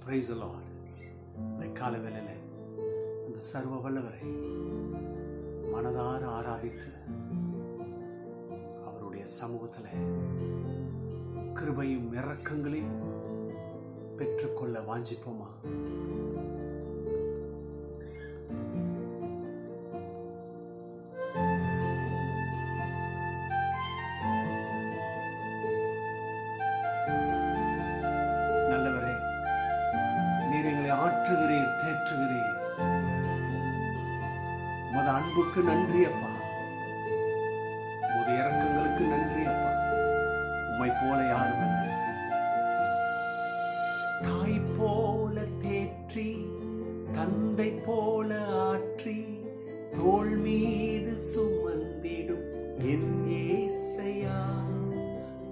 Price the Lord. இந்த காலவேளையில அந்த சர்வ வல்லவரை மனதார ஆராதித்து அவருடைய சமூகத்தில் கிருபையும் இரக்கங்களையும் பெற்றுக்கொள்ள வாஞ்சிப்போமா? நல்லவரே, நீர் எங்களை ஆற்றுகிறீர், தேற்றுகிறீர். உமது அன்புக்கு நன்றி அப்பா, உமது இரக்கங்களுக்கு நன்றி அப்பா. உம்மை போல யாரும் இல்லை. தாய் போல தேற்றி, தந்தை போல ஆற்றி, தோள் மீது சுமந்திடும் என் இயேசையா.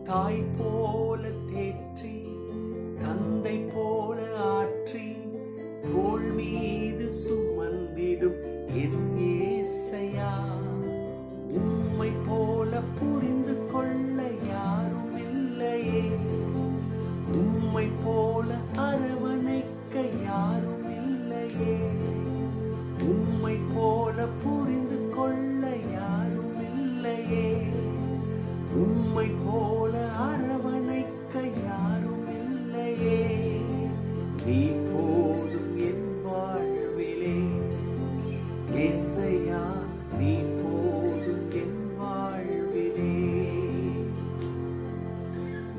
தாய் போல தேற்றி, தந்தை போல ஆற்றி, தோள் மீது சுமந்திடும் என் இயேசையா. உம்மை போல புரிந்து கொள்ள யாரும் இல்லையே, உம்மை போல அரவணைக்க யாரும் இல்லையே, உம்மை போல புரிந்து கொள்ள யாரும் இல்லையே, உம்மை போல அரவணைக்க யாரும் இல்லையே. நீ போதும் என் வாழ்விலே இயேசையா, நீ போதும் என் வாழ்விலே.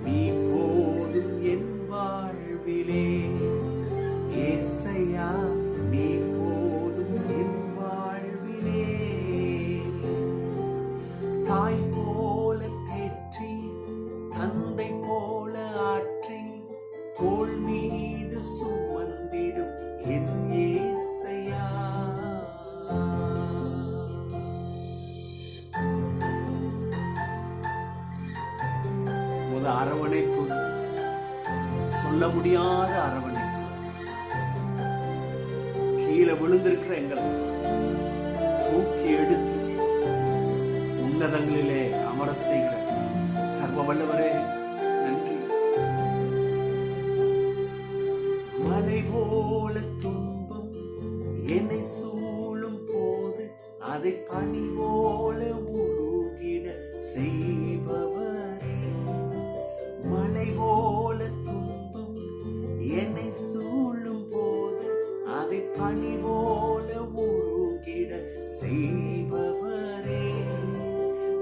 நீ போதும் என் வாழ்விலே இயேசையா, நீ போதும் என் வாழ்விலே. தாய் போல தேற்றி, தந்தை போல ஆற்றி, தோள் மீது சுமந்திடும் என் இயேசையா. உமது அரவணைப்பு சொல்ல முடியாத அரவணைப்பு. கீழே விழுந்திருக்கிற எங்களை தூக்கி எடுத்து உன்னதங்களிலே அமர செய்கிற சர்வ வல்லவரே நன்றி. மலை போல துன்பம் என்னை சூழும் போது அதை பனி போல உருகிட செய்பவரே. மலை போல துன்பம் என்னை சூழும் போது அதை பனி போல உருகிட செய்பவரே.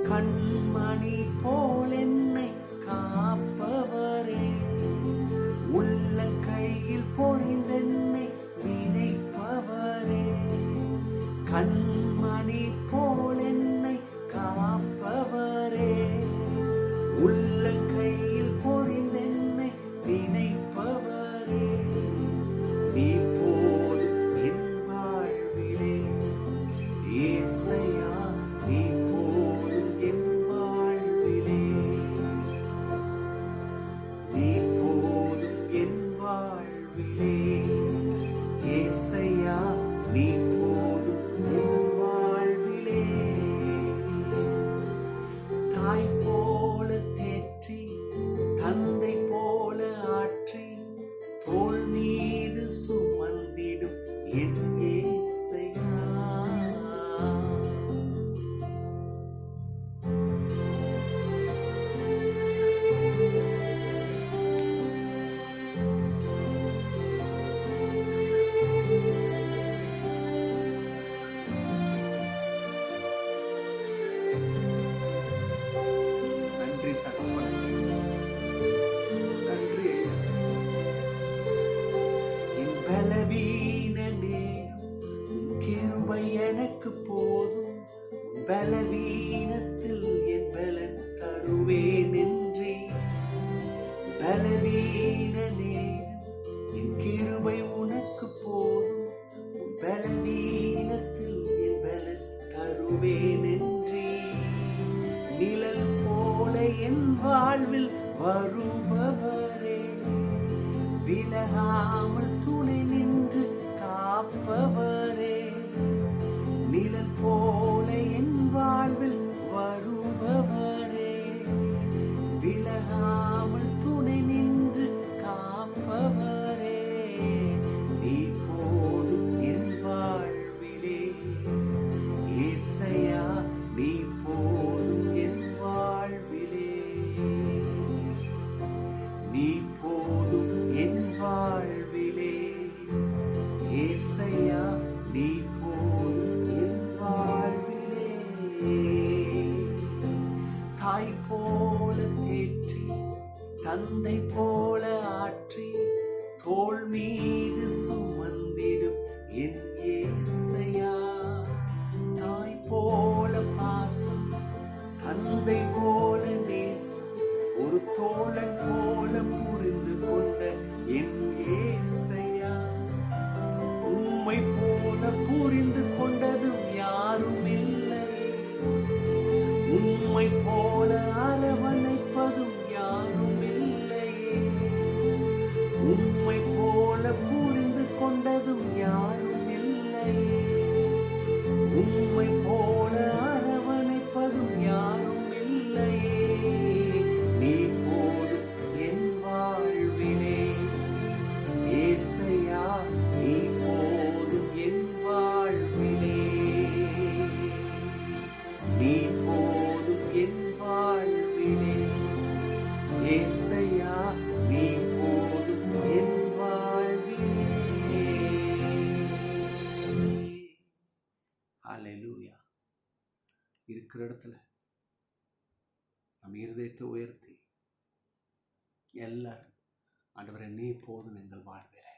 கண்மணி போல் என்னை காப்பவரே, உள்ள கையில் பொறிந்தென்னை நினைப்பவரே. கண்மணி போல் என்னை காப்பவரே, உள்ள கையில் பொறிந்தென்னை நினைப்பவரே. நீ போதும் என் வாழ்விலே இயேசையா, நீ போதும் என் வாழ்விலே. நீ போதும் என் வாழ்விலே இயேசையா, நீ போதும் என் வாழ்விலே. தாய் போல தேற்றி, தந்தை போல ஆற்றி, தோள் மீது சுமந்திடும் என் இயேசையா. நன்றி தகப்பனே, நன்றி ஐயா. என் பலவீன நேரம் உன் கிருபை எனக்கு போதும். உன் பலவீனத்தில் என் பலன் தருவேன் என்றே. பலவீன நேரம் என் கிருபை உனக்கு போதும். உன் பலவீனத்தில் என் பலன் தருவேன் என்றே. நிழல் போல என் வாழ்வில் வருபவரே, விலகாமல் துணை நின்று காப்பவரே. நிழல் போல என் வாழ்வில் வருபவரே, விலகாமல் துணை நின்று காப்பவரே. மீது சுமந்திடும் என் ஏசையா. தாய் போல பாசம், தந்தை போல நேசம், ஒரு தோழன் போல புரிந்து கொண்ட என் ஏசையா. உம்மை போல புரிந்து கொண்டதும் யாரும் இல்லை, உம்மை போல அரவணைப்பதும் யாரும் இல்லை, உம்மை போல புரிந்து கொண்டதும் யாரும் இல்லை, உம்மை போல அரவணைப்பதும் யாரும் இல்லை. நீ போதும் என் வாழ்விலே ஏசையா, நீ போதும் என் வாழ்விலே, நீ போதும் என் வாழ்விலே ஏசையா, நீ போதும் என் வாழ்விலே. ஹல்லேலூயா. இருக்கிற இடத்துல நம்ம இருதயத்தை உயர்த்தி எல்லாரும், ஆண்டவரே நீ போதும் எங்கள் வாழ்விலே,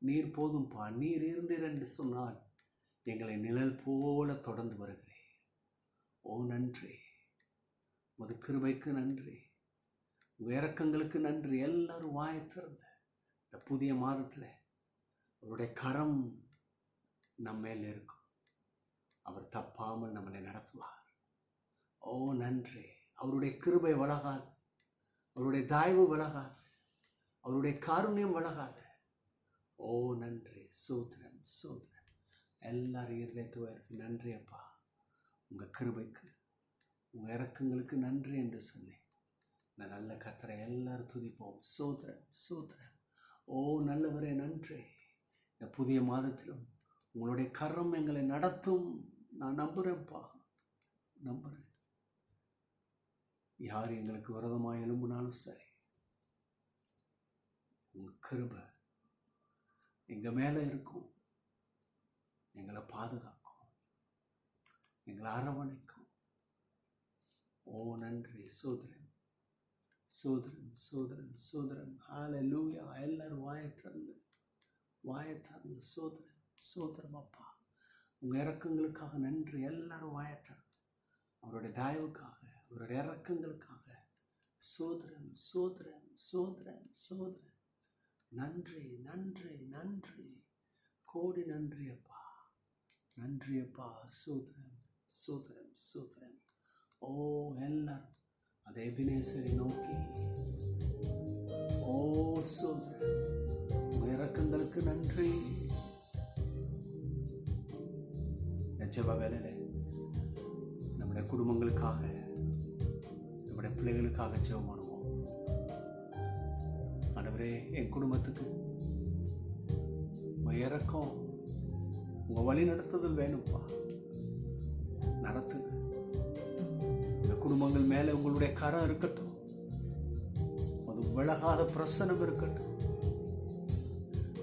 நீர் போதும்பா, நீர் இருந்தீர் என்று சொன்னால் எங்களை நிழல் போல தொடர்ந்து வருகிறேன். ஓ நன்றி, உமது கிருபைக்கு நன்றி, இரக்கங்களுக்கு நன்றி. எல்லாரும் வாயத்திறந்த இந்த புதிய மாதத்தில் அவருடைய கரம் நம்ம மேல் இருக்கும். அவர் தப்பாமல் நம்மளை நடத்துவார். ஓ நன்றி. அவருடைய கிருபை விலகாது, அவருடைய தயவு விலகாது, அவருடைய காருண்யம் விலகாது. ஓ நன்றி. சூத்திரம் சூத்திரம். எல்லாரும் இருதயத்தை உயர்த்தி நன்றி அப்பா, உங்கள் கிருபைக்கு உங்கள் இரக்கங்களுக்கு நன்றி என்று சொன்னேன். இந்த நல்ல கர்த்தரை எல்லாரும் துதிப்போம். சூத்திரம் சூத்திரம். ஓ நல்லவரே நன்றி. இந்த புதிய மாதத்திலும் உங்களுடைய கரம் எங்களை நடத்தும். நான் நம்புகிறேன்ப்பா, நம்புகிறேன். யார் எங்களுக்கு விரோதமாக எழும்பினாலும் சரி, உங்கள் கிருபை எங்கள் மேலே இருக்கும், எங்களை பாதுகாக்கும், எங்களை அரவணைக்கும். ஓ நன்றி. சோதரன் சோதரன் சோதரன் சோதரன். ஹல்லேலூயா. எல்லாரும் வாயத்திறந்து சோதரன் சோதரம் அப்பா, உங்கள் இறக்கங்களுக்காக நன்றி. எல்லாரும் வாயத்திறந்து அவருடைய தயவுக்காக, அவருடைய இறக்கங்களுக்காக சோதரன் சோதரன் சோதரன் சோதரன். நன்றி நன்றி நன்றி, கோடி நன்றி அப்பா, நன்றி அப்பா. சோதரன் சோதரன் சோதரன். ஓ எல்லாரும் அதை எபினேசரை நோக்கி, ஓ சோதரன் இறக்கங்களுக்கு நன்றி. ஜெப வேளையில நம்முடைய குடும்பங்களுக்காக, நம்முடைய பிள்ளைகளுக்காக ஜெபம் பண்ணுவோம். ஆண்டவரே, என் குடும்பத்துக்கு உங்கள் இறக்கம், உங்கள் வழி நடத்துதல் வேணும்ப்பா, நடத்துங்க. இந்த குடும்பங்கள் மேலே உங்களுடைய கரம் இருக்கட்டும், அது விலகாத பிரசனம் இருக்கட்டும்.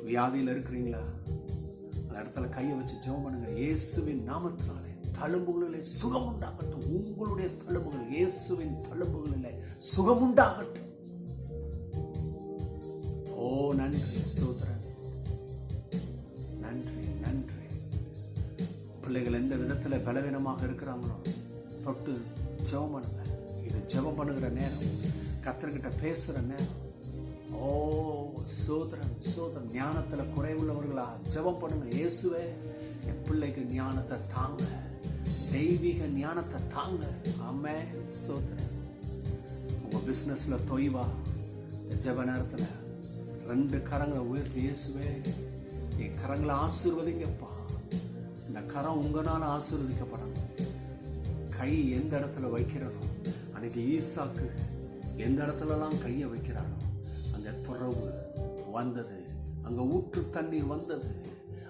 வியாதியில் இருக்கிறீங்களா, அந்த இடத்துல கையை வச்சு ஜெபம் பண்ணுங்க. இயேசுவின் நாமத்தினாலே தழும்புகளிலே சுகம் உண்டாகட்டும். உங்களுடைய தழும்புகள் இயேசுவின் தழும்புகளிலே சுகம் உண்டாகட்டும். ஓ நன்றி சோதரன், நன்றி நன்றி. பிள்ளைகள் எந்த விதத்தில் பலவீனமாக இருக்கிறாங்களோ தொட்டு ஜெபம் பண்ணுங்க. இது ஜெபம் பண்ணுகிற நேரம், கர்த்தர்கிட்ட பேசுகிற நேரம். ஓ சோதரன் சோதரன். ஞானத்தில் குறைவுள்ளவர்களா ஜெபம் பண்ணுங்க. இயேசுவே, என் பிள்ளைக்கு ஞானத்தை தாங்க, தெய்வீக ஞானத்தை தாங்க. ஆமென். சோதரன். உங்கள் பிஸ்னஸில் தொய்வா, இந்த ஜெப நேரத்தில் 2 கரங்களை உயர்த்தி, இயேசுவே என் கரங்களை ஆசீர்வதிங்கப்பா. இந்த கரம் உங்களால் ஆசீர்வதிக்கப்படணும். கை எந்த இடத்துல வைக்கிறனோ, அன்னைக்கு ஈசாக்கு எந்த இடத்துலலாம் கையை வைக்கிறானோ அந்த துறவு வந்தது, அங்கே ஊற்று தண்ணீர் வந்தது.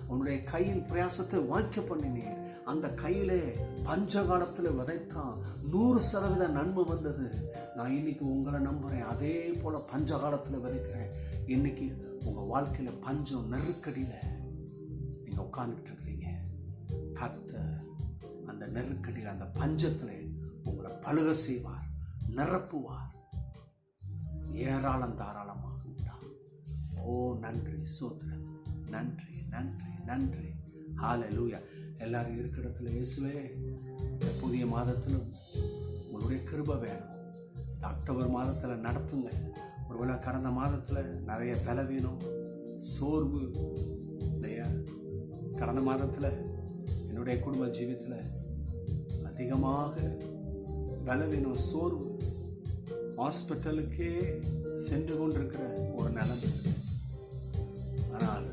அவனுடைய கையின் பிரயாசத்தை வாய்க்க பண்ணினீர். அந்த கையிலே பஞ்சகாலத்தில் விதைத்தான், 100% நன்மை வந்தது. நான் இன்னைக்கு உங்களை நம்புகிறேன். அதே போல் பஞ்சகாலத்தில் விதைக்கிறேன். இன்னைக்கு உங்கள் வாழ்க்கையில் பஞ்சம் நெருக்கடியில் நீங்கள் உட்கார்ந்துட்டு இருக்கிறீங்க. கர்த்தர் அந்த நெருக்கடியில், அந்த பஞ்சத்தில் உங்களை பழுக செய்வார், நிரப்புவார். ஏராளம் தாராளமாக உண்டா. ஓ ஓ நன்றி, சோத்திரம், நன்றி நன்றி நன்றி. ஹல்லேலூயா. எல்லாரும் இருக்கிற இடத்துல இயேசுவே, இந்த புதிய மாதத்திலும் உங்களுடைய கிருபை வேணும். அக்டோபர் மாதத்தில் நடத்துங்க. ஒருவேளை கடந்த மாதத்தில் நிறைய பலவீனம், சோர்வு இல்லையா? கடந்த மாதத்தில் என்னுடைய குடும்ப ஜீவியத்தில் அதிகமாக பலவீனம், சோர்வு, ஹாஸ்பிட்டலுக்கே சென்று கொண்டிருக்கிற ஒரு நிலைமை. ஆனால்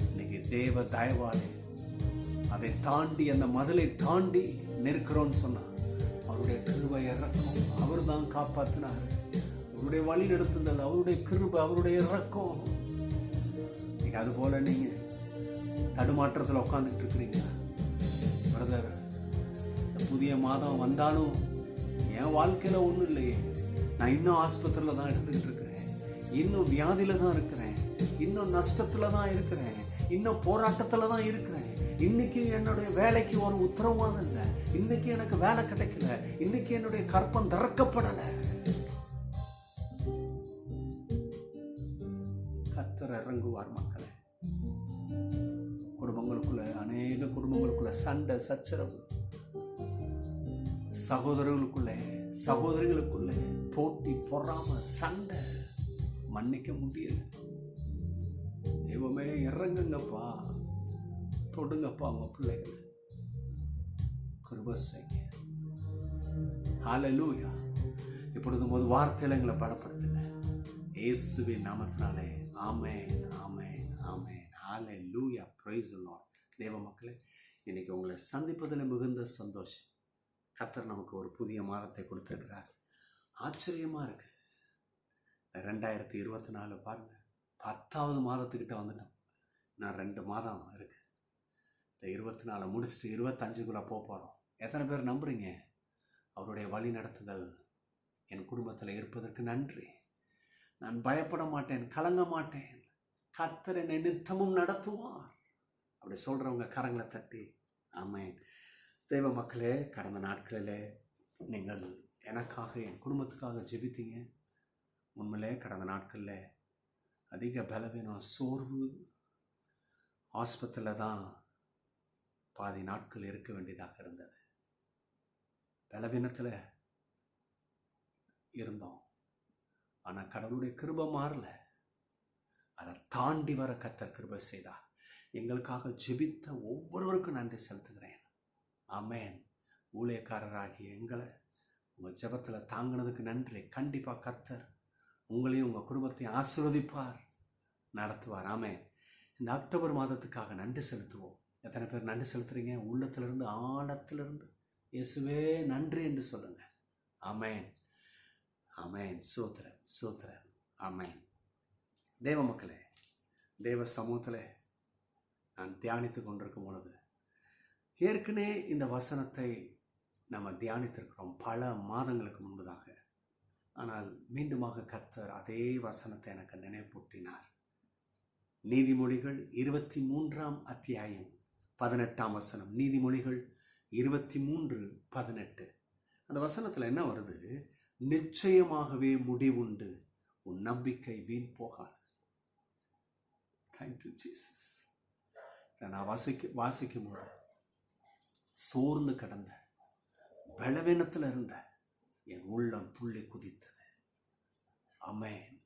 இன்னைக்கு தேவ தயவாலே அதை தாண்டி, அந்த மதிலை தாண்டி நிற்கிறோன்னு சொன்னார். அவருடைய கிருபை இறக்கம், அவர் தான் காப்பாற்றினார். அவருடைய வழி நடத்துதல், அவருடைய கிருபை, அவருடைய இறக்கம். இன்னைக்கு அது போல நீங்க தடுமாற்றத்தில் உட்காந்துக்கிட்டு இருக்கிறீங்க. பிரதர், இந்த புதிய மாதம் வந்தாலும் என் வாழ்க்கையில ஒன்றும் இல்லையே, நான் இன்னும் ஆஸ்பத்திரியில் தான் எடுத்துக்கிட்டு இருக்கிறேன், இன்னும் வியாதியில தான் இருக்கிறேன், இன்னும் நஷ்டத்துல தான் இருக்கிறேன், இன்னும் போராட்டத்துல தான் இருக்கிறேன், இன்னைக்கு என்னுடைய வேலைக்கு ஒரு உத்தரவாதம் இல்லை, இன்னைக்கு எனக்கு வேலை கிடைக்கல, இன்னைக்கு என்னுடைய கற்பம் திறக்கப்படலை. கர்த்தர் இறங்குவார் மக்களே. குடும்பங்களுக்குள்ள, அநேக குடும்பங்களுக்குள்ள சண்டை, சச்சரவு, சகோதரர்களுக்குள்ளே, சகோதரிகளுக்குள்ளே போட்டி, பொறாம, சண்டை, மன்னிக்க முடியல. தெய்வமே இறங்குங்கப்பா, தொடுங்கப்பா உங்க பிள்ளைகளை, கிருபை செய்யுங்க. ஹல்லேலூயா. இப்பொழுது ஒரு வார்த்தையில எங்களை பலப்படுத்துங்க இயேசுவின் நாமத்தினாலே. Amen, amen, amen. Hallelujah. Praise the lord. தேவ மக்களே, இன்னைக்கு உங்களை சந்திப்பதில் மிகுந்த சந்தோஷம். கர்த்தர் நமக்கு ஒரு புதிய மாதத்தை கொடுத்திருக்கிறார். ஆச்சரியமா இருக்கு. 2024 பாருங்க, 10வது மாதத்துக்கிட்ட வந்துட்டோம். நான் 2 மாதம் இருக்கு. இந்த 24 முடிச்சுட்டு 25க்குள்ள போகிறோம். எத்தனை பேர் நம்புறீங்க? அவருடைய வழி நடத்துதல் என் குடும்பத்தில் இருப்பதற்கு நன்றி. நான் பயப்பட மாட்டேன், கலங்க மாட்டேன், கர்த்தர் என்னை நித்தமும் நடத்துவார். அப்படி சொல்றவங்க கரங்களை தட்டி ஆமென். தெய்வ மக்களே, கடந்த நாட்களிலே நீங்கள் எனக்காக, என் குடும்பத்துக்காக ஜெபித்தீங்க. உண்மையிலே கடந்த நாட்களில் அதிக பலவீனம், சோர்வு, ஆஸ்பத்திரியில் தான் பாதி நாட்கள் இருக்க வேண்டியதாக இருந்தது. பலவீனத்தில் இருந்தோம். ஆனால் கடவுளுடைய கிருபை மாறல. அதை தாண்டி வர கர்த்தர் கிருபை செய்தார். எங்களுக்காக ஜெபித்த ஒவ்வொருவருக்கும் நன்றி செலுத்துகிறேன். ஆமென். ஊழியக்காரராகிய எங்களை உங்கள் ஜெபத்தில் தாங்கினதுக்கு நன்றி. கண்டிப்பாக கர்த்தர் உங்களையும் உங்கள் குடும்பத்தையும் ஆசீர்வதிப்பார், நடத்துவார். ஆமென். இந்த அக்டோபர் மாதத்துக்காக நன்றி செலுத்துவோம். எத்தனை பேர் நன்றி செலுத்துறீங்க? உள்ளத்திலிருந்து, ஆழத்திலிருந்து இயேசுவே நன்றி என்று சொல்லுங்க. ஆமென், ஆமென். சோத்திரம், சோத்திரம். ஆமென். தேவ மக்களே, தேவ சமூகத்தில் நான் தியானித்து கொண்டிருக்கும் பொழுது, ஏற்கனவே இந்த வசனத்தை நம்ம தியானித்திருக்கிறோம் பல மாதங்களுக்கு முன்பதாக. ஆனால் மீண்டுமாக கர்த்தர் அதே வசனத்தை எனக்கு நினைப்பூட்டினார். நீதிமொழிகள் 23ஆம் அத்தியாயம் 18ஆம் வசனம். நீதிமொழிகள் 23:18. அந்த வசனத்தில் என்ன வருது? நிச்சயமாகவே முடிவுண்டு, உன் நம்பிக்கை வீண் போகாது. Thank you Jesus. நான் வாசிக்கும் போது சோர்ந்து கிடந்த, பலவீனத்தில் இருந்த என் உள்ளம் துள்ளி குதித்தது. ஆமென்.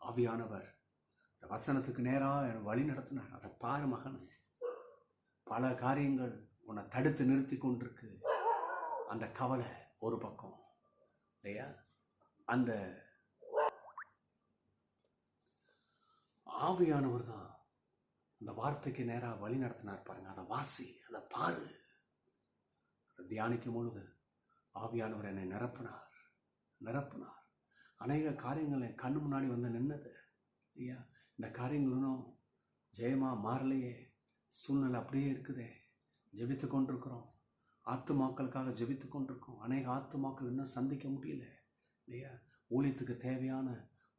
ஆவியானவர் இந்த வசனத்துக்கு நேராக என் வழி நடத்தினார். அதை பாரு மகனே, பல காரியங்கள் உன்னை தடுத்து நிறுத்தி கொண்டிருக்கு. அந்த கவலை ஒரு பக்கம் இல்லையா? அந்த ஆவியானவர் தான் அந்த வார்த்தைக்கு நேராக வழி நடத்தினார். பாருங்க, அதை வாசி, அதை பாரு. அதை தியானிக்கும் பொழுது ஆவியானவர் என்னை நிரப்பினார். அநேக காரியங்கள் என் கண்ணு முன்னாடி வந்து நின்னது ஐயா. இந்த காரியங்களும் ஜெயமாக மாறலையே, சூழ்நிலை அப்படியே இருக்குதே. ஜெபித்து கொண்டிருக்கிறோம், ஆத்துமாக்களுக்காக ஜெபித்து கொண்டிருக்கோம். அநேக ஆத்துமாக்கள் இன்னும் சந்திக்க முடியல இல்லையா? ஊழியத்துக்கு தேவையான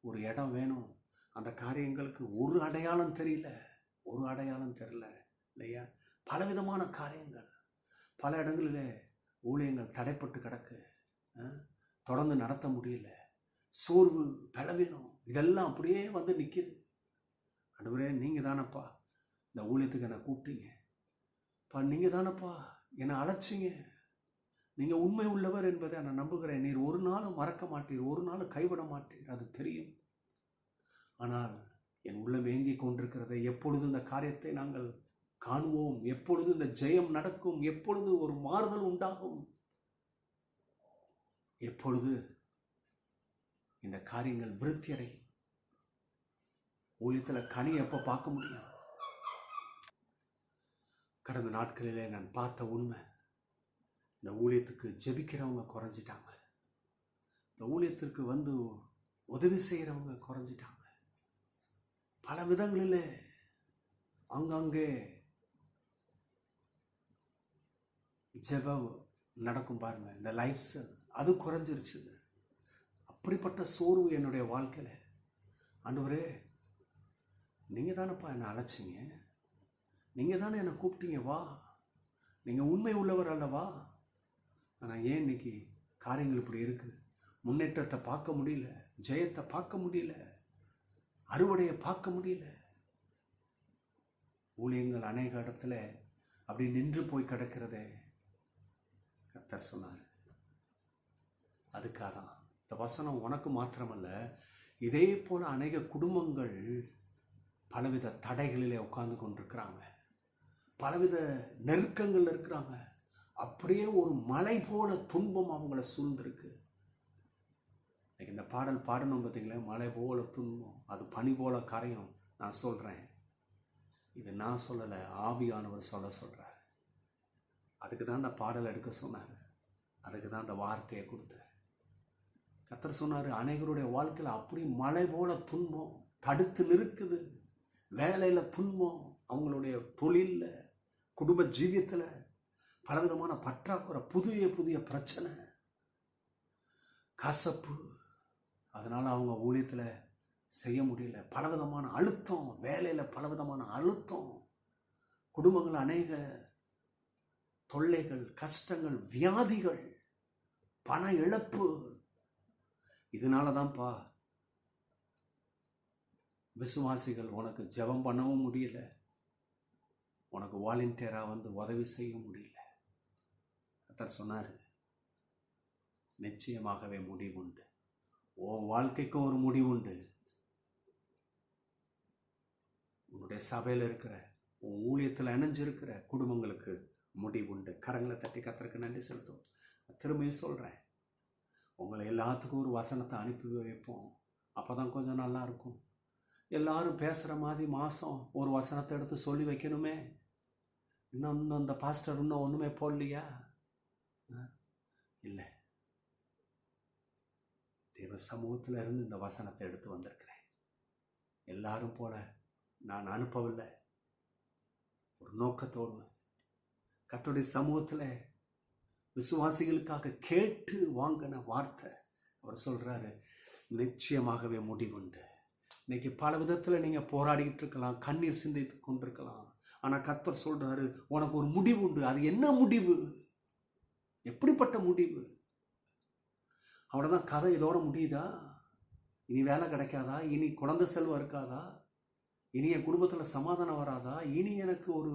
ஒரு இடம் வேணும். அந்த காரியங்களுக்கு ஒரு அடையாளம் தெரியல இல்லையா? பலவிதமான காரியங்கள், பல இடங்களில் ஊழியங்கள் தடைப்பட்டு கிடக்கு. தொடர்ந்து நடத்த முடியல. சோர்வு, பலவீனம், இதெல்லாம் அப்படியே வந்து நிற்கிது. ஆண்டவரே, நீங்கள் தானப்பா இந்த ஊழியத்துக்கு என்னை கூப்பிட்டீங்க, நீங்கள் தானப்பா என்னை அழைச்சிங்க, நீங்கள் உண்மை உள்ளவர் என்பதை நான் நம்புகிறேன். நீர் ஒரு நாளும் மறக்க மாட்டீர், ஒரு நாளும் கைவிட மாட்டீர், அது தெரியும். ஆனால் என் உள்ளம் ஏங்கிக் கொண்டிருக்கிறதை, எப்பொழுது இந்த காரியத்தை நாங்கள் காணுவோம், எப்பொழுது இந்த ஜெயம் நடக்கும், எப்பொழுது ஒரு மாறுதல் உண்டாகும், எப்பொழுது இந்த காரியங்கள் விருத்தி அடையும், ஊழியத்தில் கனி எப்போ பார்க்க முடியும்? கடந்த நாட்களிலே நான் பார்த்த உண்மை, இந்த ஊழியத்துக்கு ஜெபிக்கிறவங்க குறைஞ்சிட்டாங்க, இந்த ஊழியத்திற்கு வந்து உதவி செய்கிறவங்க குறைஞ்சிட்டாங்க. பல விதங்களில் அங்கங்கே ஜெபம் நடக்கும் பாருங்க, இந்த லைஃப் ஸ்டைல் அது குறைஞ்சிருச்சு. அப்படிப்பட்ட சோர்வு என்னுடைய வாழ்க்கையில். ஆண்டவரே, நீங்கள் தானேப்பா என்னை அழைச்சிங்க, நீங்கள் தானே என்னை கூப்பிட்டீங்க, வா, நீங்கள் உண்மை உள்ளவர் அல்லவா. ஆனால் ஏன் இன்னைக்கு காரியங்கள் இப்படி இருக்குது? முன்னேற்றத்தை பார்க்க முடியல, ஜெயத்தை பார்க்க முடியல, அறுவடையை பார்க்க முடியல. ஊழியங்கள் அநேக இடத்துல அப்படி நின்று போய் கிடக்கிறதே. கர்த்தர் சொன்னார், அதுக்காக இந்த வசனம் உனக்கு மாத்திரமல்ல, இதே போல அநேக குடும்பங்கள் பலவித தடைகளிலே உட்கார்ந்து கொண்டிருக்கிறாங்க, பலவித நெருக்கங்கள் இருக்கிறாங்க. அப்படியே ஒரு மலை போல துன்பம் அவங்கள சூழ்ந்திருக்கு. இந்த பாடல் பாடணும் பார்த்தீங்களா, மலை போல துன்பம், அது பனி போல கரையும். நான் சொல்கிறேன், இது நான் சொல்லலை, ஆவியானவர் சொல்கிறார். அதுக்கு தான் இந்த பாடல் எடுக்க சொன்னார், அதுக்கு தான் இந்த வார்த்தையை கொடுத்தார். கர்த்தர் சொன்னார், அநேகருடைய வாழ்க்கையில் அப்படி மலை போல துன்பம் தடுத்து நிற்குது. வேலையில் துன்பம், அவங்களுடைய தொழிலில், குடும்ப ஜீவியத்தில் பலவிதமான பற்றாக்குறை, புதிய புதிய பிரச்சனை, கசப்பு. அதனால் அவங்க ஊழியத்தில் செய்ய முடியல. பலவிதமான அழுத்தம், வேலையில் பலவிதமான அழுத்தம், குடும்பங்கள் அநேக தொல்லைகள், கஷ்டங்கள், வியாதிகள், பண இழப்பு. இதனால தான்ப்பா விசுவாசிகள் உனக்கு ஜெபம் பண்ணவும் முடியல, உனக்கு வாலண்டியராக வந்து உதவி செய்ய முடியல. கர்த்தர் சொன்னார், நிச்சயமாகவே முடிவுண்டு, உன் வாழ்க்கைக்கும் ஒரு முடிவுண்டு. உன்னுடைய சபையில் இருக்கிற, உன் ஊழியத்தில் இணைஞ்சிருக்கிற குடும்பங்களுக்கு முடிவுண்டு. கரங்களை தட்டி கர்த்தருக்கு நன்றி செலுத்தும். திரும்பியும் சொல்கிறேன், உங்களை எல்லாத்துக்கும் ஒரு வசனத்தை அனுப்பி வைப்போம், அப்போ தான் கொஞ்சம் நல்லா இருக்கும். எல்லாரும் பேசுகிற மாதிரி மாதம் ஒரு வசனத்தை எடுத்து சொல்லி வைக்கணுமே. இன்னும் இந்த பாஸ்டர் இன்னும் ஒன்றுமே போடலையா? இல்லை, தேவ சமூகத்தில் இருந்து இந்த வசனத்தை எடுத்து வந்திருக்கிறேன். எல்லாரும் போல நான் அனுப்பவில்லை, ஒரு நோக்கத்தோடு கர்த்தருடைய சமூகத்தில் விசுவாசிகளுக்காக கேட்டு வாங்கின வார்த்தை. அவர் சொல்கிறாரு, நிச்சயமாகவே முடிவுண்டு. இன்னைக்கு பல விதத்தில் நீங்கள் போராடிக்கிட்டு இருக்கலாம், கண்ணீர் சிந்தித்து கொண்டிருக்கலாம். ஆனால் கர்த்தர் சொல்கிறாரு, உனக்கு ஒரு முடிவு உண்டு. அது என்ன முடிவு? எப்படிப்பட்ட முடிவு? அவ்வளோதான், கதை இதோட முடியுதா? இனி வேலை கிடைக்காதா? இனி குழந்தை செல்வம் இருக்காதா? இனி என் குடும்பத்தில் சமாதானம் வராதா? இனி எனக்கு ஒரு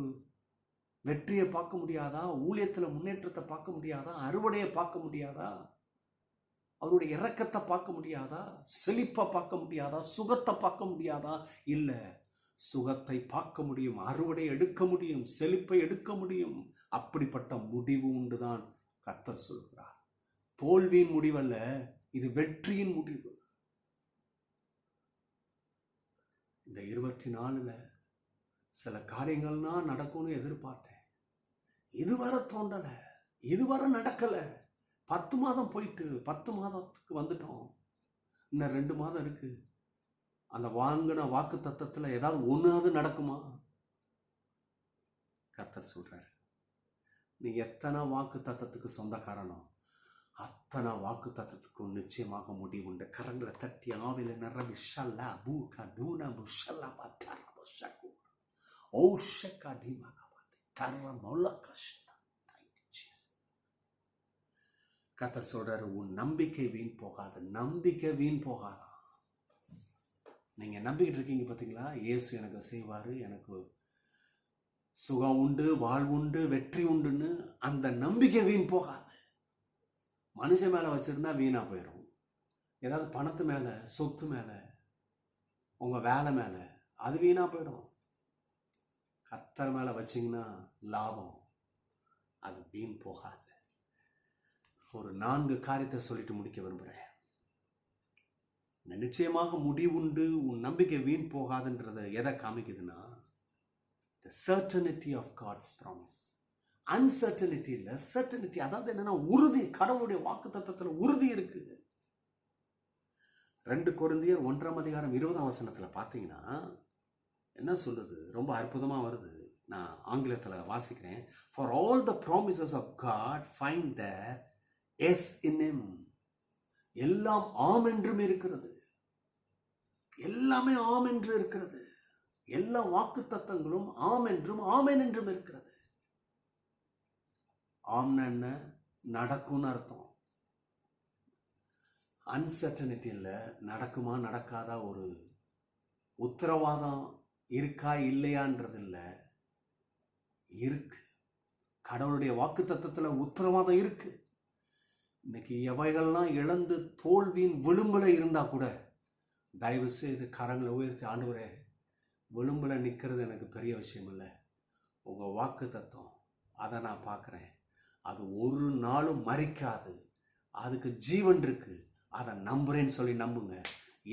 வெற்றியை பார்க்க முடியாதா? ஊழியத்தில் முன்னேற்றத்தை பார்க்க முடியாதா? அறுவடையை பார்க்க முடியாதா? அவருடைய இரக்கத்தை பார்க்க முடியாதா? செழிப்பை பார்க்க முடியாதா? சுகத்தை பார்க்க முடியாதா? இல்லை, சுகத்தை பார்க்க முடியும், அறுவடை எடுக்க முடியும், செழிப்பை எடுக்க முடியும். அப்படிப்பட்ட முடிவு உண்டுதான் கர்த்தர் சொல்கிறார். தோல்வியின் முடிவல்ல, இது வெற்றியின் முடிவு. இந்த 24 சில காரியங்கள்னா நடக்கும்னு எதிர்பார்த்தேன், இதுவரை தோண்டலை, இதுவரை நடக்கலை. 10 மாதம் போயிட்டு 10 மாதத்துக்கு வந்துட்டோம், இன்னும் 2 மாதம் இருக்கு. அந்த வாங்கின வாக்கு தத்தத்தில் ஏதாவது ஒன்றாவது நடக்குமா? கர்த்தர் சொல்றார், நீ எத்தனை வாக்கு தத்தத்துக்கு சொந்தக்காரனோ அத்தனை வாக்கு தத்தத்துக்கும் நிச்சயமாக முடிவுண்டு. கரங்களை தட்டி ஆவில நிரம்பி ஷல்லா பூகா தூனா புஷல்லா பாத்தர புஷகு ஓஷகா தீமாகா தர மொல்லகஷ்டா. கர்த்தர் சொல்றாரு, உன் நம்பிக்கை வீண் போகாது. நம்பிக்கை வீண் போகாதா? நீங்கள் நம்பிக்கிட்டு இருக்கீங்க பார்த்தீங்களா, இயேசு எனக்கு செய்வார், எனக்கு சுகம் உண்டு, வாழ்வு உண்டு, வெற்றி உண்டுன்னு. அந்த நம்பிக்கை வீண் போகாது. மனுஷன் மேலே வச்சுருந்தா வீணாக போயிடும். ஏதாவது பணத்து மேலே, சொத்து மேலே, உங்கள் வேலை மேலே, அது வீணாக போயிடும். கர்த்தர் மேலே வச்சிங்கன்னா லாபம், அது வீண் போகாது. ஒரு 4 காரியத்தை சொல்லிட்டு முடிக்க விரும்புகிறேன். நிச்சயமாக முடிவுண்டு, உன் நம்பிக்கை வீண் போகாதுன்றதை எதை காமிக்குதுன்னா, the certainty of God's promise. Uncertainty இல்லை, சர்டனிட்டி. அதாவது என்னன்னா உறுதி, கடவுளுடைய வாக்குத்தத்தத்தில் உறுதி இருக்கு. 2 கொரிந்தியர் 1:20 பார்த்தீங்கன்னா என்ன சொல்லுது, ரொம்ப அற்புதமாக வருது. நான் ஆங்கிலத்தில் வாசிக்கிறேன். For all the promises of God find their yes in him. எல்லாம் ஆம் என்றும் இருக்கிறது. எல்லாமே ஆம் என்று இருக்கிறது. எல்லா வாக்கு தத்தங்களும் ஆம் என்றும் ஆமென் என்றும் இருக்கிறது. ஆம்னா என்ன? நடக்கும்னு அர்த்தம். அன்சர்டனிட்டி இல்லை, நடக்குமா நடக்காதா ஒரு உத்தரவாதம் இருக்கா இல்லையான்றது இல்லை, இருக்கு. கடவுளுடைய வாக்கு தத்தத்தில் உத்தரவாதம் இருக்கு. இன்னைக்கு எவைகள்லாம் இழந்து தோல்வியின் விளிம்பில் இருந்தா கூட தயவு செய்து கரங்களை உயர்த்தி, ஆண்டவரே, விளிம்பில் நிற்கிறது எனக்கு பெரிய விஷயம் இல்லை, உங்கள் வாக்கு தத்தம் அதை நான் பார்க்குறேன், அது ஒரு நாளும் மறிக்காது, அதுக்கு ஜீவன் இருக்கு, அதை நம்புறேன்னு சொல்லி நம்புங்க.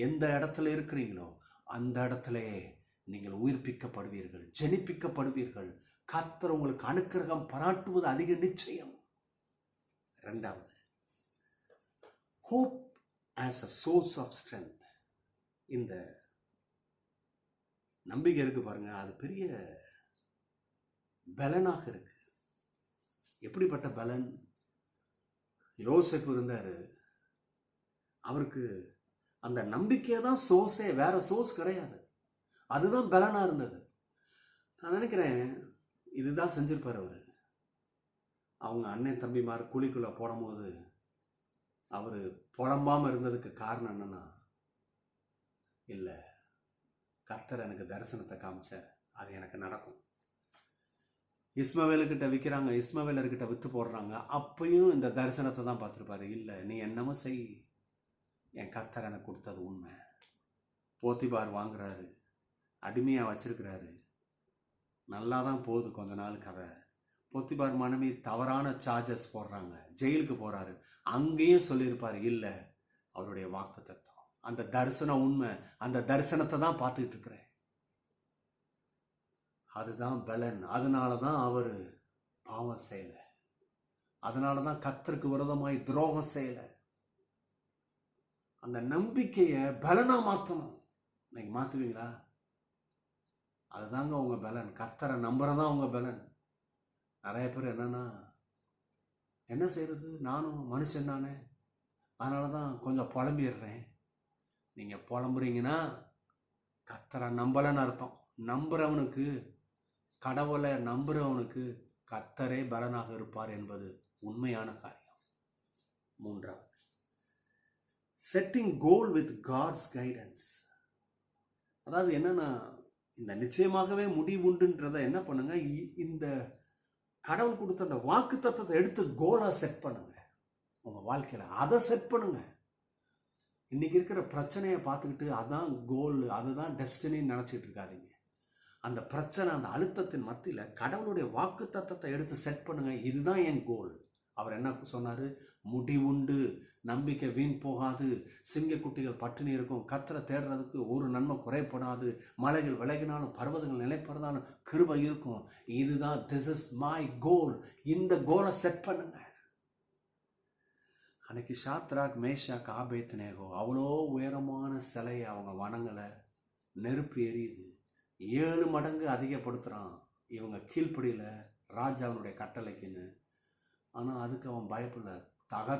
எந்த இடத்துல இருக்கிறீங்களோ அந்த இடத்துல நீங்கள் உயிர்ப்பிக்கப்படுவீர்கள், ஜெனிப்பிக்கப்படுவீர்கள். கர்த்தர் உங்களுக்கு அனுக்கிரகம் பாராட்டுவது அதிக நிச்சயம். 2வது, hope as a source of strength. இந்த நம்பிக்கை இருக்கு பாருங்க, அது பெரிய பலனாக இருக்கு. எப்படிப்பட்ட பலன்? யோசேப்பு இருந்தாரு, அவருக்கு அந்த நம்பிக்கையை தான் சோர்ஸே, வேற சோர்ஸ் கிடையாது. அதுதான் பலனா இருந்தது. நான் நினைக்கிறேன் இதுதான் செஞ்சிருப்பார் அவர். அவங்க அண்ணன் தம்பிமார் குழிக்குள்ள போடும்போது அவர் புலம்பாம இருந்ததுக்கு காரணம் என்னன்னா, இல்லை, கர்த்தர் எனக்கு தரிசனத்தை காமிச்சார், அது எனக்கு நடக்கும். இஸ்மவேலுக்கிட்ட விற்கிறாங்க, இஸ்மவேலர்கிட்ட விற்று போடுறாங்க, அப்பயும் இந்த தரிசனத்தை தான் பார்த்துருப்பாரு. இல்லை, நீ என்னமோ செய், என் கர்த்தர் எனக்கு கொடுத்தது உண்மை. போத்திபார் வாங்குறாரு, அடிமையாக வச்சிருக்கிறாரு, நல்லா தான் போகுது கொஞ்ச நாள் கதை. போத்திபார் மனைவி தவறான சார்ஜஸ் போடுறாங்க, ஜெயிலுக்கு போகிறாரு. அங்கேயும் சொல்லியிருப்பார், இல்லை, அவருடைய வாக்கு தத்துவம், அந்த தரிசனம் உண்மை, அந்த தரிசனத்தை தான் பார்த்துக்கிட்டு இருக்கிறேன். அதுதான் பலன். அதனால தான் அவர் பாவம் செய்யலை, அதனால தான் கர்த்தருக்கு விரோதமாய் துரோகம் செய்யலை. அந்த நம்பிக்கையை பலனா மாற்றணும். இன்னைக்கு மாற்றுவீங்களா? அதுதாங்க உங்க பலன். கர்த்தரை நம்புறதான் உங்க பலன். நிறைய பேர் என்னன்னா, என்ன செய்யறது, நானும் மனுஷன் தானே, அதனால தான் கொஞ்சம் புலம்பிடுறேன். நீங்கள் புலம்புறீங்கன்னா கர்த்தரை நம்பலன்னு அர்த்தம். நம்புறவனுக்கு, கடவுளை நம்புறவனுக்கு கர்த்தரே பலனாக இருப்பார் என்பது உண்மையான காரியம். 3வது, setting goal with God's guidance. அதாவது என்னன்னா, இந்த நிச்சயமாகவே முடிவுண்டுன்றதை என்ன பண்ணுங்க, இந்த கடவுள் கொடுத்த அந்த வாக்கு தத்தத்தை எடுத்து கோலா செட் பண்ணுங்க உங்க வாழ்க்கையில. அதை செட் பண்ணுங்க. இன்னைக்கு இருக்கிற பிரச்சனையை பார்த்துக்கிட்டு அதான் கோல், அதுதான் டெஸ்டினின்னு நினைச்சிட்டு இருக்காதீங்க. அந்த பிரச்சனை, அந்த அழுத்தத்தின் மத்தியில் கடவுளுடைய வாக்கு தத்தத்தை எடுத்து செட் பண்ணுங்க. இதுதான் என் கோல். அவர் என்ன சொன்னாரு? முடிவுண்டு, நம்பிக்கை வீண் போகாது, சிங்கக்குட்டிகள் பட்டினி இருக்கும், கர்த்தரை தேடுறதுக்கு ஒரு நன்மை குறைப்படாது, மலைகள் விலகினாலும் பர்வதங்கள் நிலைப்படுறதாலும் கிருபை இருக்கும். இதுதான், திஸ் இஸ் மை கோல். இந்த கோலை செட் பண்ணுங்க. அன்னைக்கு ஷாத்ராக், மேஷாக், ஆபேத்நேகோ அவ்வளோ உயரமான சிலையை அவங்க வணங்கலை. நெருப்பு எரியுது, 7 மடங்கு அதிகப்படுத்துகிறான். இவங்க கீழ்ப்படியில ராஜாவுடைய கட்டளைக்குன்னு. ஆனால் அதுக்கு அவன் பயப்படல.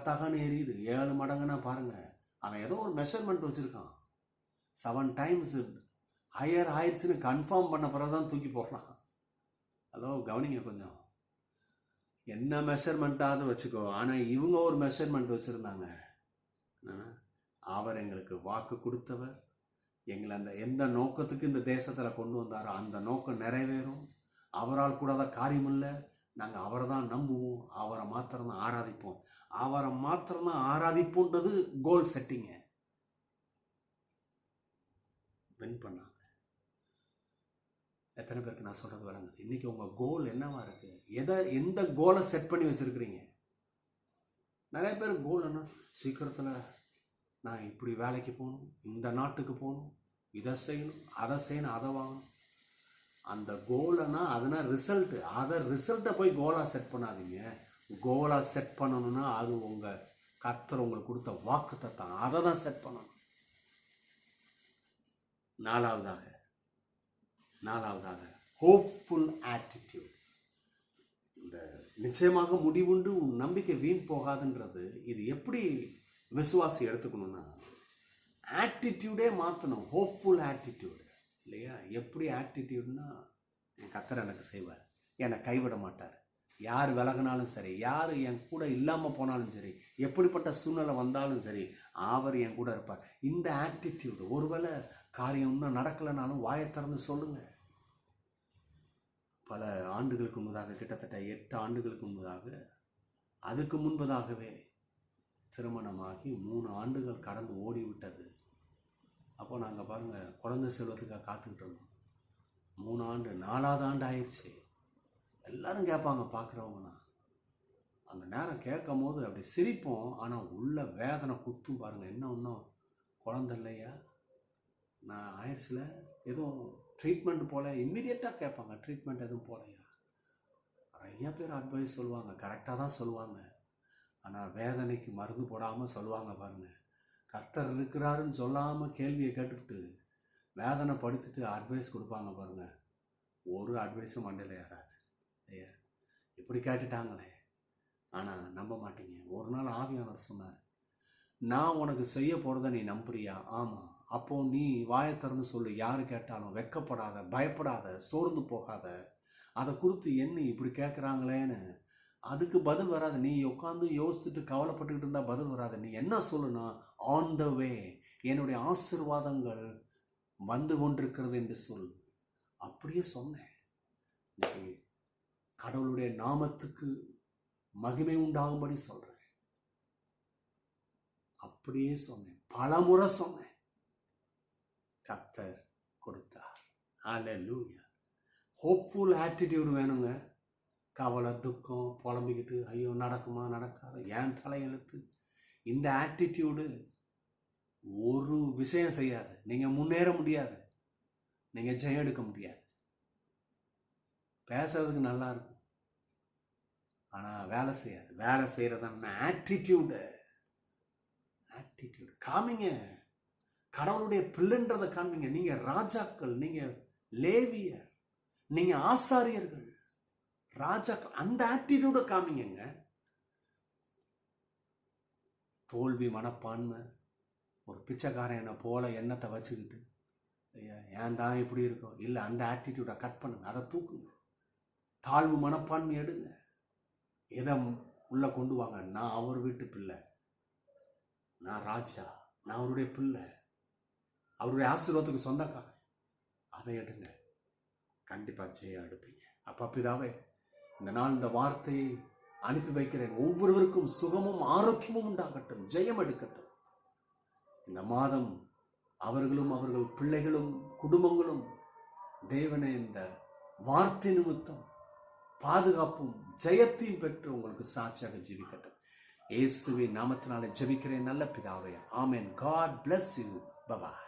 தகன்னு எரியுது. 7 மடங்குன்னா பாருங்க, அவன் ஏதோ ஒரு மெஷர்மெண்ட் வச்சுருக்கான். 7 டைம்ஸ் ஹையர் ஆயிடுச்சுன்னு கன்ஃபார்ம் பண்ண பிறகுதான் தூக்கி போடுறான். ஹலோ, கவனிங்க கொஞ்சம். என்ன மெஷர்மெண்ட்டாவது வச்சுக்கோ, ஆனால் இவங்க ஒரு மெஷர்மெண்ட் வச்சுருந்தாங்க. அவர் எங்களுக்கு வாக்கு கொடுத்தவர், எங்களை அந்த எந்த நோக்கத்துக்கு இந்த தேசத்தில் கொண்டு வந்தாரோ அந்த நோக்கம் நிறைவேறும். அவரால் கூடாத காரியம் இல்லை. நாங்கள் அவரை தான் நம்புவோம், அவரை மாத்திரம்தான் ஆராதிப்போம். அவரை மாத்திரம்தான் ஆராதிப்போன்றது கோல் செட்டிங்க. வின் பண்ணாங்க. எத்தனை பேருக்கு நான் சொல்கிறது விளங்குது? இன்றைக்கி உங்கள் கோல் என்னவா இருக்குது? எந்த கோலை செட் பண்ணி வச்சுருக்கிறீங்க? நிறைய பேர் கோல் என்ன, சீக்கிரத்தில் நான் இப்படி வேலைக்கு போகணும், இந்த நாட்டுக்கு போகணும், இதை செய்யணும், அதை செய்யணும், அதை வாங்கணும். அந்த கோலைனா அதுனா ரிசல்ட்டு. அதை ரிசல்ட்டை போய் கோலாக செட் பண்ணாதீங்க. கோலாக செட் பண்ணணும்னா அது உங்கள் கர்த்தர் உங்களுக்கு கொடுத்த வாக்குத்தத்தம், அதை தான் செட் பண்ணணும். நாலாவதாக ஹோப்ஃபுல் ஆட்டிடியூட். இந்த நிச்சயமாக முடிவுண்டு உன் நம்பிக்கை வீண் போகாதுன்றது இது எப்படி விசுவாசி எடுத்துக்கணும்னா ஆட்டிடியூடே மாற்றணும். ஹோப்ஃபுல் ஆட்டிடியூடு இல்லையா? எப்படி ஆட்டிடியூட்னா, என் கர்த்தர் எனக்கு செய்வார், என்னை கைவிட மாட்டார், யார் விலகினாலும் சரி, யார் என் கூட இல்லாமல் போனாலும் சரி, எப்படிப்பட்ட சூழ்நிலை வந்தாலும் சரி, அவர் என் கூட இருப்பார். இந்த ஆட்டிடியூடு. ஒருவேளை காரியம் இன்னும் நடக்கலைனாலும் வாயை திறந்து சொல்லுங்கள். பல ஆண்டுகளுக்கு முன்பதாக, கிட்டத்தட்ட 8 ஆண்டுகளுக்கு முன்பதாக, அதுக்கு முன்பதாகவே திருமணமாகி 3 ஆண்டுகள் கடந்து ஓடிவிட்டது. அப்போ நாங்கள் பாருங்கள், குழந்தை செல்வத்துக்காக காத்துக்கிட்டு இருந்தோம். 3 ஆண்டு, 4வது ஆண்டு ஆயிடுச்சு. எல்லோரும் கேட்பாங்க பார்க்குறவங்கண்ணா. அந்த நேரம் கேட்கும் போது அப்படி சிரிப்போம், ஆனால் உள்ள வேதனை குத்தும் பாருங்கள். என்ன இன்னும் குழந்தை இல்லையா, நான் ஆயிடுச்சுல, எதுவும் ட்ரீட்மெண்ட் போல, இம்மிடியட்டாக கேட்பாங்க, ட்ரீட்மெண்ட் எதுவும் போலையா? நிறைய பேர் அட்வைஸ் சொல்லுவாங்க, கரெக்டாக தான் சொல்லுவாங்க. ஆனால் வேதனைக்கு மருந்து போடாமல் சொல்லுவாங்க பாருங்கள். கர்த்தர் இருக்கிறாருன்னு சொல்லாமல் கேள்வியை கேட்டுவிட்டு வேதனை படுத்துட்டு அட்வைஸ் கொடுப்பாங்க பாருங்கள். ஒரு அட்வைஸும் மண்டையில் ஏறாது. ஐயா இப்படி கேட்டுட்டாங்களே, ஆனால் நம்ப மாட்டீங்க. ஒரு நாள் ஆவியானவர் சொன்னார், நான் உனக்கு செய்ய போகிறத நீ நம்புறியா? ஆமாம். அப்போது நீ வாயை திறந்து சொல்லு, யார் கேட்டாலும் வெட்கப்படாத, பயப்படாத, சோர்ந்து போகாத. அதை குறித்து என்ன இப்படி கேட்குறாங்களேன்னு அதுக்கு பதில் வராது. நீ உட்காந்து யோசிச்சுட்டு கவலைப்பட்டுக்கிட்டு இருந்தால் பதில் வராது. நீ என்ன சொல்லுனா, ஆன் த வே, என்னுடைய ஆசீர்வாதங்கள் வந்து கொண்டிருக்கிறது என்று சொல். அப்படியே சொன்னேன். இன்னைக்கு கடவுளுடைய நாமத்துக்கு மகிமை உண்டாகும்படி சொல்கிறேன். அப்படியே சொன்னேன், பலமுறை சொன்னேன். கர்த்தர் கொடுத்தார். ஹல்லேலூயா. ஹோப்ஃபுல் ஆட்டிடியூடு வேணுங்க. கவலை, துக்கம், புலம்பிக்கிட்டு ஐயோ நடக்குமா நடக்காது, ஏன் தலையெழுத்து, இந்த ஆட்டிடியூடு ஒரு விஷயம் செய்யாது. நீங்கள் முன்னேற முடியாது, நீங்கள் ஜெயம் எடுக்க முடியாது. பேசுறதுக்கு நல்லா இருக்கும், ஆனால் வேலை செய்யாது. வேலை செய்கிறதுன்னா ஆட்டிடியூடு காமிங்க. கடவுளுடைய பிள்ளைன்றதை காமிங்க. நீங்கள் ராஜாக்கள், நீங்கள் லேவியர், நீங்கள் ஆசாரியர்கள், ராஜாக்கள். அந்த ஆட்டிடியூட காமிங்க. தோல்வி மனப்பான்மை, ஒரு பிச்சைக்காரனை போல எண்ணத்தை வச்சுக்கிட்டு ஏன் தான் இப்படி இருக்கும் இல்லை, அந்த ஆட்டிடியூடை கட் பண்ணுங்க, அதை தூக்குங்க. தாழ்வு மனப்பான்மை எடுங்க, எதை உள்ளே கொண்டு வாங்க. நான் அவர் வீட்டு பிள்ளை, நான் ராஜா, நான் அவருடைய பிள்ளை, அவருடைய ஆசீர்வாதத்துக்கு சொந்தக்காரன். அதை எடுங்க, கண்டிப்பாக ஜெயம் எடுப்பீங்க. அப்பா பிதாவே, இந்த நாள் இந்த வார்த்தையை அனுப்பி வைக்கிறேன். ஒவ்வொருவருக்கும் சுகமும் ஆரோக்கியமும் உண்டாகட்டும், ஜெயம் எடுக்கட்டும். இந்த மாதம் அவர்களும் அவர்கள் பிள்ளைகளும் குடும்பங்களும் தேவனை இந்த வார்த்தை நிமித்தம் பாதுகாப்பும் ஜெயத்தையும் பெற்று உங்களுக்கு சாட்சியாக ஜெபிக்கட்டும். இயேசுவின் நாமத்தினாலே ஜெபிக்கிறேன் நல்ல பிதாவே, ஆமென். God bless you. Bye bye.